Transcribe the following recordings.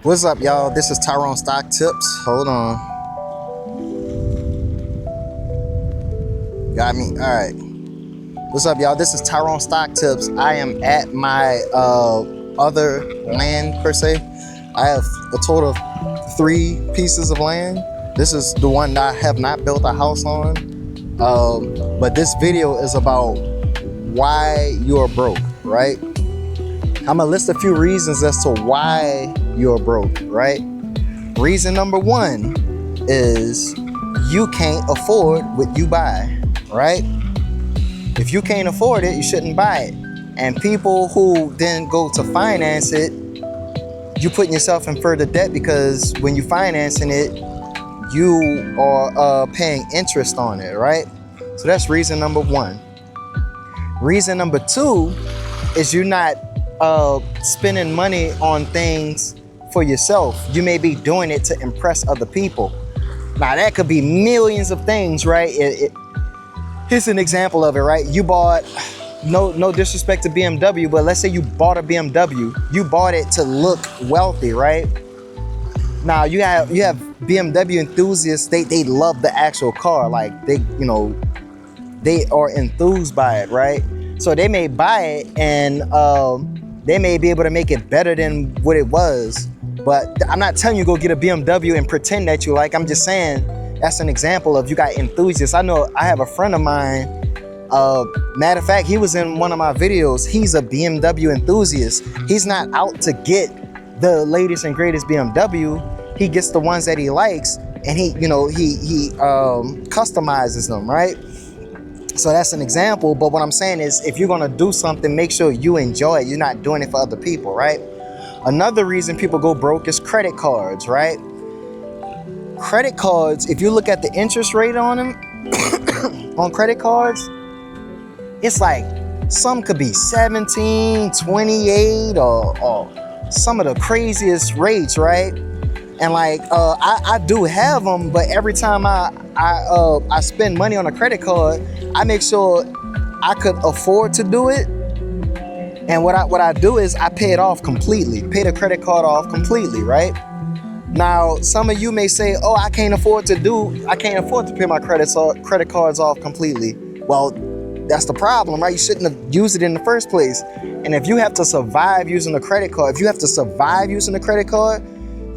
What's up, y'all? This is Tyrone Stock Tips. Hold on. Got me? All right. What's up, y'all? This is Tyrone Stock Tips. I am at my other land, per se. I have a total of 3 pieces of land. This is the one that I have not built a house on. But this video is about why you're broke, right? I'm gonna list a few reasons as to why you're broke, right? Reason number 1 is you can't afford what you buy, right? If you can't afford it, you shouldn't buy it. And people who then go to finance it, you putting yourself in further debt because when you financing it, you are paying interest on it, right? So that's reason number 1. Reason number 2 is you're not spending money on things for yourself. You may be doing it to impress other people. Now that could be millions of things, right? Here's an example of it, right? You bought, no disrespect to BMW, but let's say you bought a BMW. You bought it to look wealthy, right? Now you have BMW enthusiasts. They love the actual car, like they are enthused by it, right? So they may buy it and they may be able to make it better than what it was. But I'm not telling you go get a BMW and pretend that you like. I'm just saying that's an example of you got enthusiasts. I know I have a friend of mine. Matter of fact, he was in one of my videos. He's a BMW enthusiast. He's not out to get the latest and greatest BMW. He gets the ones that he likes, and he customizes them, right? So that's an example. But what I'm saying is, if you're gonna do something, make sure you enjoy it. You're not doing it for other people, right? Another reason people go broke is credit cards, right? Credit cards, if you look at the interest rate on them, on credit cards, it's like some could be 17, 28, or some of the craziest rates, right? And like I do have them, but every time I spend money on a credit card, I make sure I could afford to do it. And what I do is I pay it off completely, pay the credit card off completely, right? Now, some of you may say, oh, I can't afford to pay my credit cards off completely. Well, that's the problem, right? You shouldn't have used it in the first place. And if you have to survive using a credit card,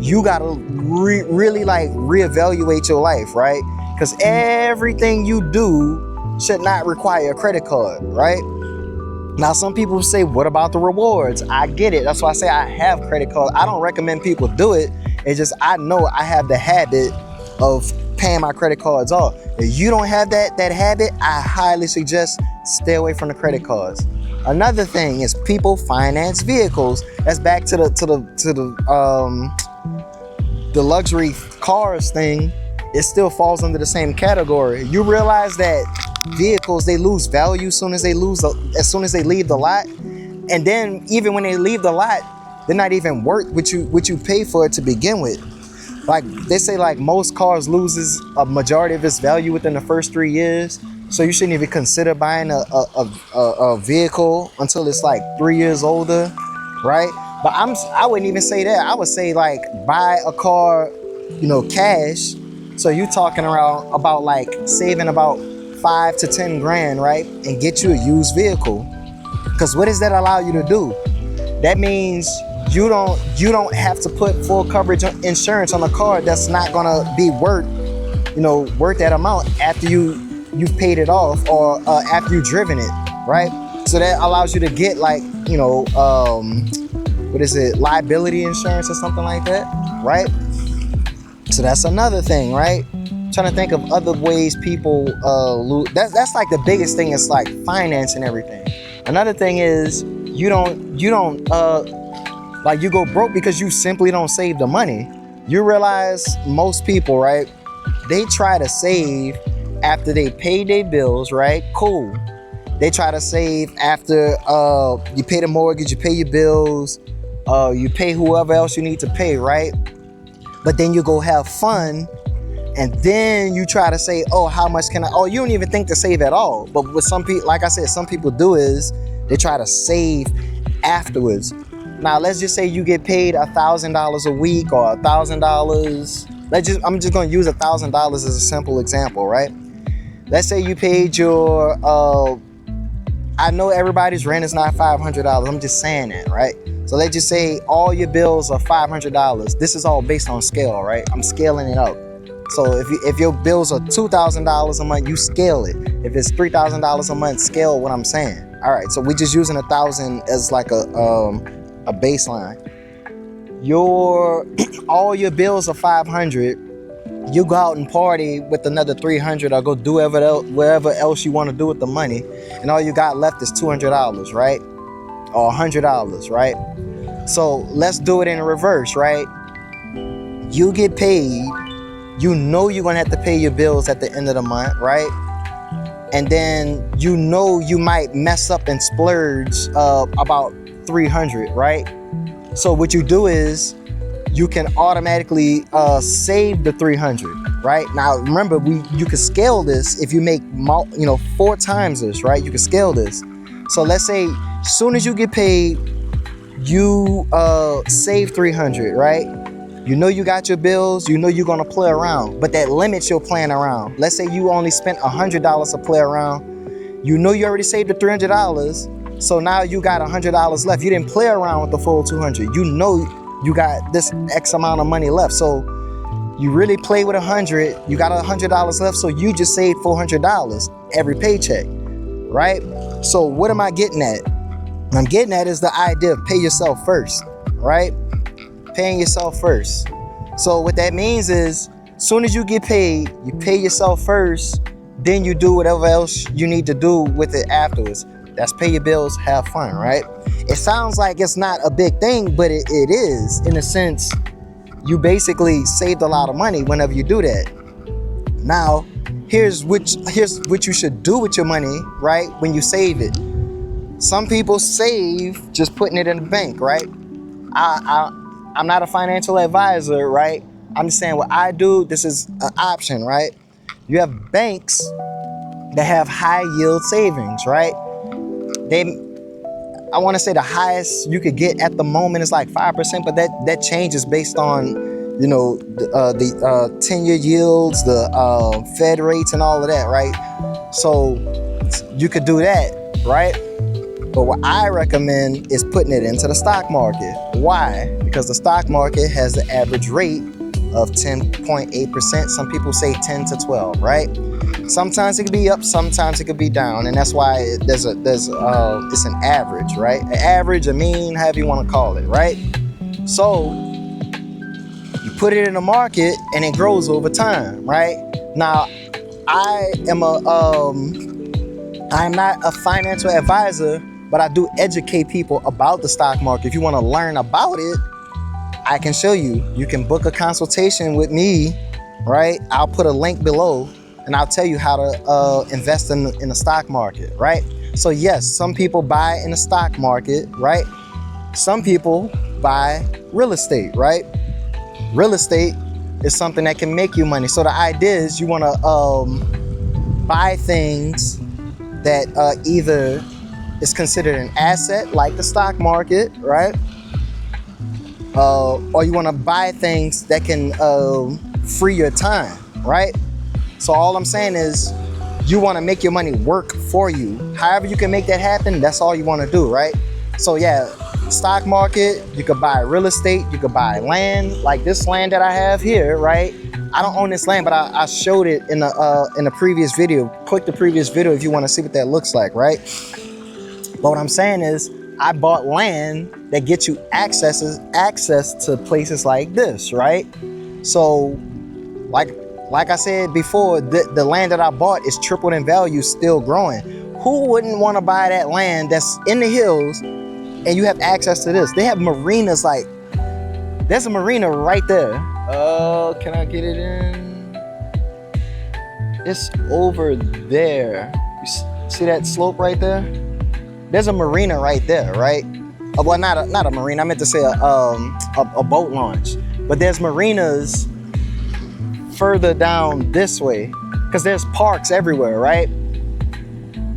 you gotta really like reevaluate your life, right? Because everything you do should not require a credit card, right? Now, some people say, what about the rewards? I get it. That's why I say I have credit cards. I don't recommend people do it. It's just I know I have the habit of paying my credit cards off. If you don't have that habit, I highly suggest stay away from the credit cards. Another thing is people finance vehicles. That's back to the luxury cars thing. It still falls under the same category. You realize that vehicles, they lose value as soon as they leave the lot, and then even when they leave the lot, they're not even worth what you pay for it to begin with. Like they say, like most cars loses a majority of its value within the first 3 years. So you shouldn't even consider buying a vehicle until it's like 3 years older, right? But I wouldn't even say that. I would say like buy a car, cash. So you talking about like saving about 5 to 10 grand, right? And get you a used vehicle. Because what does that allow you to do? That means you don't have to put full coverage insurance on a car that's not gonna be worth that amount after you've paid it off or after you've driven it, right? So that allows you to get like, liability insurance or something like that, right? So that's another thing, right? Trying to think of other ways people lose. That's like the biggest thing. Is like financing everything. Another thing is you don't like you go broke because you simply don't save the money. You realize most people, right? They try to save after they pay their bills, right? Cool. They try to save after you pay the mortgage, you pay your bills, you pay whoever else you need to pay, right? But then you go have fun, and then you try to say, oh, how much can I? Oh, you don't even think to save at all. But with some people, like I said, some people do is they try to save afterwards. Now let's just say you get paid $1,000 a week or $1,000. I'm just gonna use $1,000 as a simple example, right? Let's say you paid your I know everybody's rent is not $500. I'm just saying that, right? So let's just say all your bills are $500. This is all based on scale, right? I'm scaling it up. So if your bills are $2,000 a month, you scale it. If it's $3,000 a month, scale what I'm saying. All right, so we're just using 1,000 as like a baseline. All your bills are 500. You go out and party with another 300, or go do wherever else you want to do with the money, and all you got left is $200, right? Or $100, right? So let's do it in reverse, right? You get paid. You know you're gonna have to pay your bills at the end of the month, right? And then you know you might mess up and splurge about 300, right? So what you do is you can automatically save the 300, right? Now remember, you can scale this if you make 4 times this, right? You can scale this. So let's say as soon as you get paid, you save 300, right? You know you got your bills, you know you're gonna play around, but that limits your playing around. Let's say you only spent $100 to play around. You know you already saved the $300, so now you got $100 left. You didn't play around with the full 200. You know you got this X amount of money left, so you really play with 100. You got $100 left, so you just saved $400 every paycheck, right? So what am I getting at? What I'm getting at is the idea of pay yourself first, right? Paying yourself first. So what that means is, as soon as you get paid, you pay yourself first, then you do whatever else you need to do with it afterwards. That's pay your bills, have fun, right? It sounds like it's not a big thing, but it is. In a sense, you basically saved a lot of money whenever you do that. Now, here's what you should do with your money, right? When you save it. Some people save just putting it in the bank, right? I'm not a financial advisor, right? I'm just saying what I do. This is an option, right? You have banks that have high yield savings, right? I want to say the highest you could get at the moment is like 5%, but that changes based on, the 10-year yields, the Fed rates and all of that, right? So you could do that, right? But what I recommend is putting it into the stock market. Why? Because the stock market has the average rate of 10.8%. Some people say 10 to 12, right? Sometimes it could be up, sometimes it could be down, and that's why it's an average, right? An average, a mean, however you want to call it, right? So you put it in the market and it grows over time, right? Now, I'm not a financial advisor, but I do educate people about the stock market. If you want to learn about it, I can show you. You can book a consultation with me, right? I'll put a link below and I'll tell you how to invest in the stock market, right? So yes, some people buy in the stock market, right? Some people buy real estate, right? Real estate is something that can make you money. So the idea is you want to buy things that either is considered an asset, like the stock market, right? Or you want to buy things that can free your time, right? So all I'm saying is you want to make your money work for you. However you can make that happen, that's all you want to do, right? So yeah, stock market, you could buy real estate, you could buy land, like this land that I have here, right? I don't own this land, but I showed it in the previous video. Click the previous video if you want to see what that looks like, right? But what I'm saying is I bought land that gets you access to places like this, right? So like I said before, the land that I bought is tripled in value, still growing. Who wouldn't want to buy that land that's in the hills and you have access to this? They have marinas, like there's a marina right there. Can I get it in? It's over there. You see that slope right there? There's a marina right there, right? Well, not a marina. I meant to say a boat launch. But there's marinas further down this way because there's parks everywhere, right?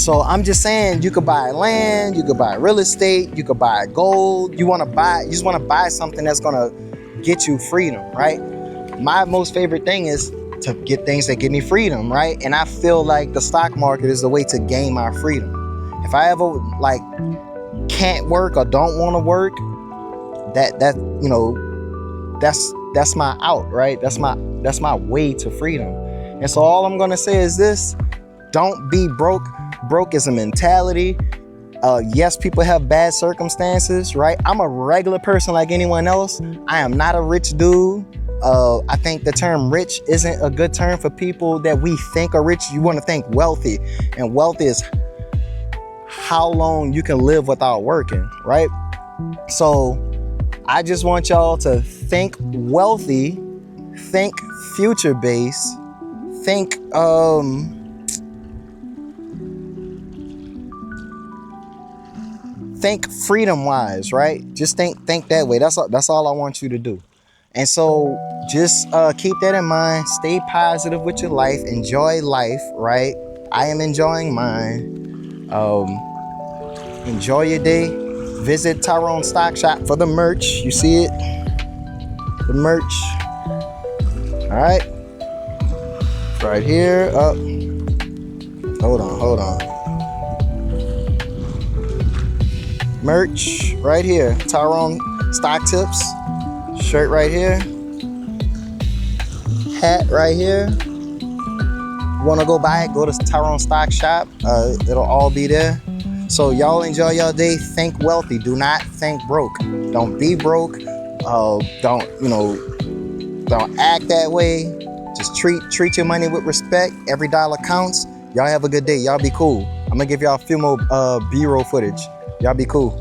So I'm just saying, you could buy land, you could buy real estate, you could buy gold. You just want to buy something that's gonna get you freedom, right? My most favorite thing is to get things that give me freedom, right? And I feel like the stock market is the way to gain my freedom. If I ever like can't work or don't want to work, that you know, that's my out, right? That's my way to freedom. And so all I'm gonna say is this: don't be broke. Broke is a mentality. Yes, people have bad circumstances, right? I'm a regular person like anyone else. I am not a rich dude. I think the term rich isn't a good term for people that we think are rich. You want to think wealthy, and wealthy is how long you can live without working, right? So I just want y'all to think wealthy, think future based, think freedom wise, right? Just think that way. That's all I want you to do. And so just keep that in mind. Stay positive with your life. Enjoy life, right? I am enjoying mine. Enjoy your day. Visit Tyrone Stock Shop for the merch. You see it? The merch. All right. Right here. Up. Hold on. Merch right here. Tyrone Stock Tips. Shirt right here. Hat right here. Want to go buy it? Go to Tyrone Stock Shop. It'll all be there. So y'all enjoy your day. Think wealthy. Do not think broke. Don't be broke. Don't act that way. Just treat your money with respect. Every dollar counts. Y'all have a good day. Y'all be cool. I'm gonna give y'all a few more B-roll footage. Y'all be cool.